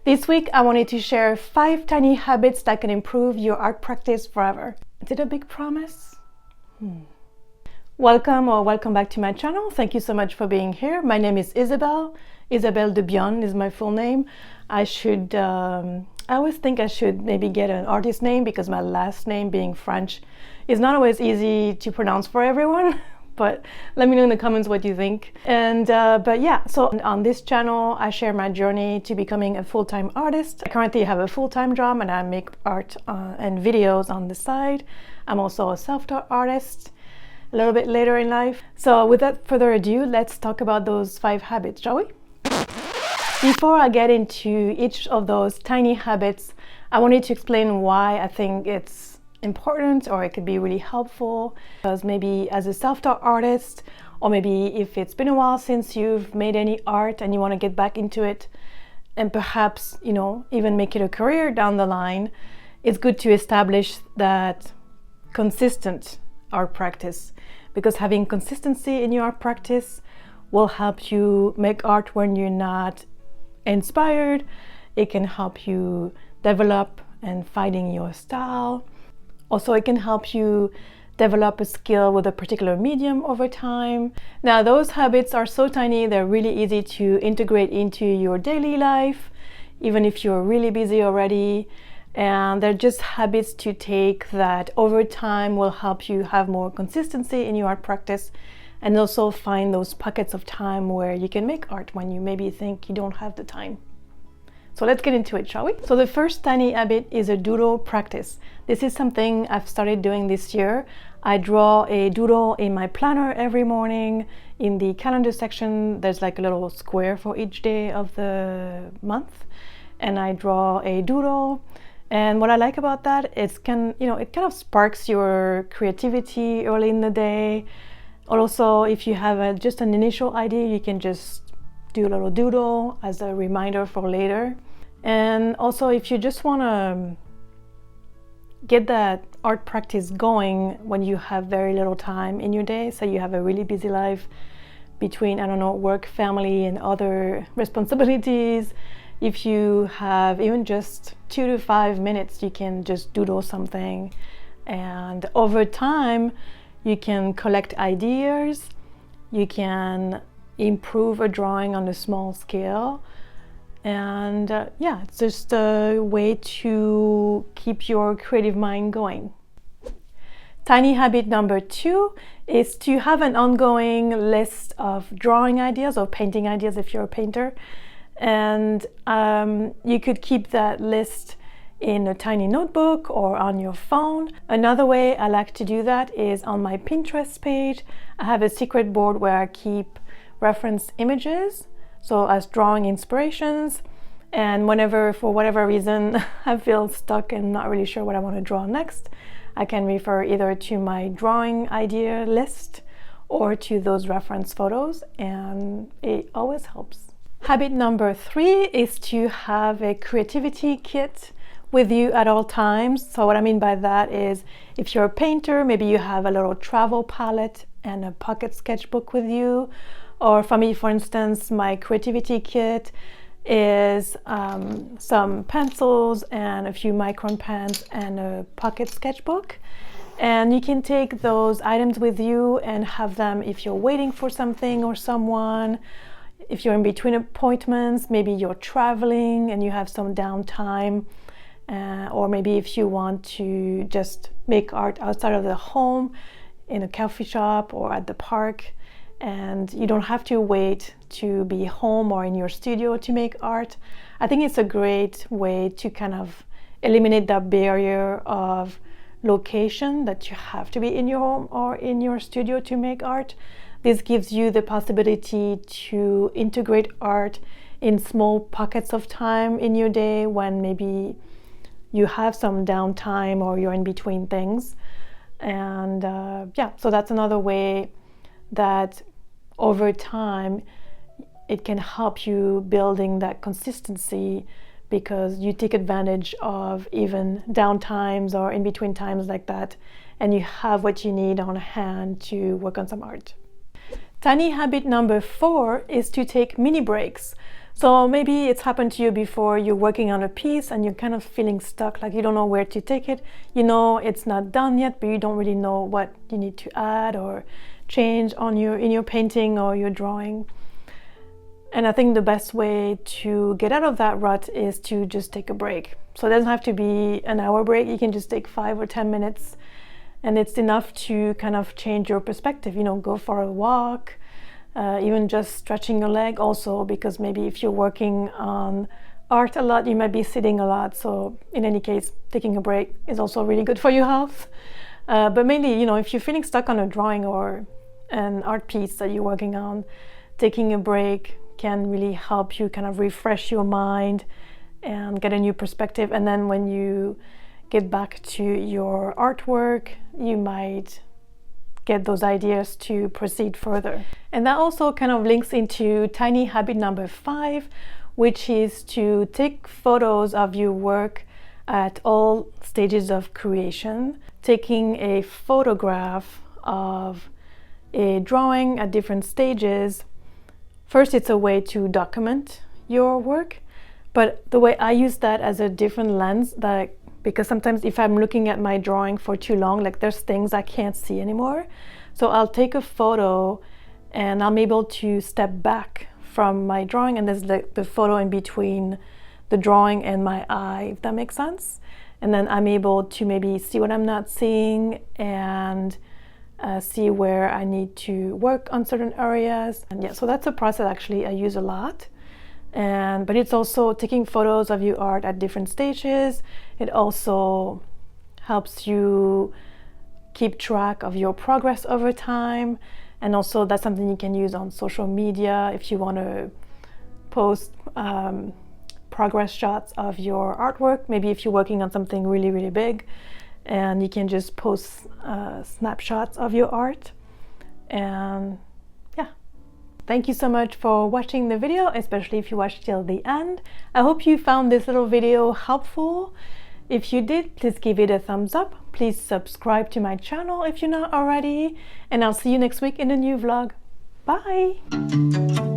This week, I wanted to share 5 tiny habits that can improve your art practice forever. Is it a big promise? Welcome back to my channel. Thank you so much for being here. My name is Isabelle. Isabelle de Bion is my full name. I always think I should maybe get an artist name because my last name, being French, is not always easy to pronounce for everyone. But let me know in the comments what you think. But yeah, so on this channel, I share my journey to becoming a full-time artist. I currently have a full-time job and I make art and videos on the side. I'm also a self-taught artist a little bit later in life. So without further ado, let's talk about those 5 habits, shall we? Before I get into each of those tiny habits, I wanted to explain why I think it's important, or it could be really helpful, because maybe as a self-taught artist, or maybe if it's been a while since you've made any art and you want to get back into it and perhaps, even make it a career down the line, it's good to establish that consistent art practice, because having consistency in your art practice will help you make art when you're not inspired. It can help you develop and finding your style. Also, it can help you develop a skill with a particular medium over time. Now, those habits are so tiny, they're really easy to integrate into your daily life, even if you're really busy already. And they're just habits to take that over time will help you have more consistency in your art practice, and also find those pockets of time where you can make art when you maybe think you don't have the time. So let's get into it, shall we? So the first tiny habit is a doodle practice. This is something I've started doing this year. I draw a doodle in my planner every morning. In the calendar section, there's like a little square for each day of the month. And I draw a doodle. And what I like about that is it kind of sparks your creativity early in the day. Also, if you have just an initial idea, you can just do a little doodle as a reminder for later. And also, if you just want to get that art practice going when you have very little time in your day, say you have a really busy life between, work, family, and other responsibilities, if you have even just 2 to 5 minutes, you can just doodle something. And over time, you can collect ideas, you can improve a drawing on a small scale, and it's just a way to keep your creative mind going. Tiny habit number 2 is to have an ongoing list of drawing ideas or painting ideas if you're a painter, and you could keep that list in a tiny notebook or on your phone. Another way I like to do that is on my Pinterest page. I have a secret board where I keep reference images, so as drawing inspirations, and whenever, for whatever reason, I feel stuck and not really sure what I want to draw next, I can refer either to my drawing idea list or to those reference photos, and it always helps. Habit number 3 is to have a creativity kit with you at all times. So what I mean by that is, if you're a painter, maybe you have a little travel palette and a pocket sketchbook with you. Or for me, for instance, my creativity kit is some pencils and a few micron pens and a pocket sketchbook. And you can take those items with you and have them if you're waiting for something or someone, if you're in between appointments, maybe you're traveling and you have some downtime, or maybe if you want to just make art outside of the home, in a coffee shop or at the park, and you don't have to wait to be home or in your studio to make art. I think it's a great way to kind of eliminate that barrier of location, that you have to be in your home or in your studio to make art. This gives you the possibility to integrate art in small pockets of time in your day when maybe you have some downtime or you're in between things. And so that's another way that over time it can help you building that consistency, because you take advantage of even downtimes or in between times like that, and you have what you need on hand to work on some art. Tiny habit number 4 is to take mini breaks. So maybe it's happened to you before. You're working on a piece and you're kind of feeling stuck, like you don't know where to take it. You know it's not done yet, but you don't really know what you need to add or change on in your painting or your drawing. And I think the best way to get out of that rut is to just take a break. So it doesn't have to be an hour break. You can just take 5 or 10 minutes, and it's enough to kind of change your perspective. You know, go for a walk, even just stretching your leg also, because maybe if you're working on art a lot, you might be sitting a lot. So in any case, taking a break is also really good for your health. But mainly, you know, if you're feeling stuck on a drawing or an art piece that you're working on, taking a break can really help you kind of refresh your mind and get a new perspective. And then when you get back to your artwork, you might get those ideas to proceed further. And that also kind of links into tiny habit number 5, which is to take photos of your work at all stages of creation. Taking a photograph of a drawing at different stages, first it's a way to document your work, but the way I use that as a different lens, that because sometimes if I'm looking at my drawing for too long, like there's things I can't see anymore. So I'll take a photo and I'm able to step back from my drawing, and there's the photo in between the drawing and my eye, if that makes sense. And then I'm able to maybe see what I'm not seeing and see where I need to work on certain areas. And yeah, so that's a process actually I use a lot. But it's also taking photos of your art at different stages. It also helps you keep track of your progress over time. And also that's something you can use on social media if you want to post progress shots of your artwork. Maybe if you're working on something really, really big, and you can just post snapshots of your art. And yeah. Thank you so much for watching the video, especially if you watched till the end. I hope you found this little video helpful. If you did, please give it a thumbs up. Please subscribe to my channel if you're not already. And I'll see you next week in a new vlog. Bye!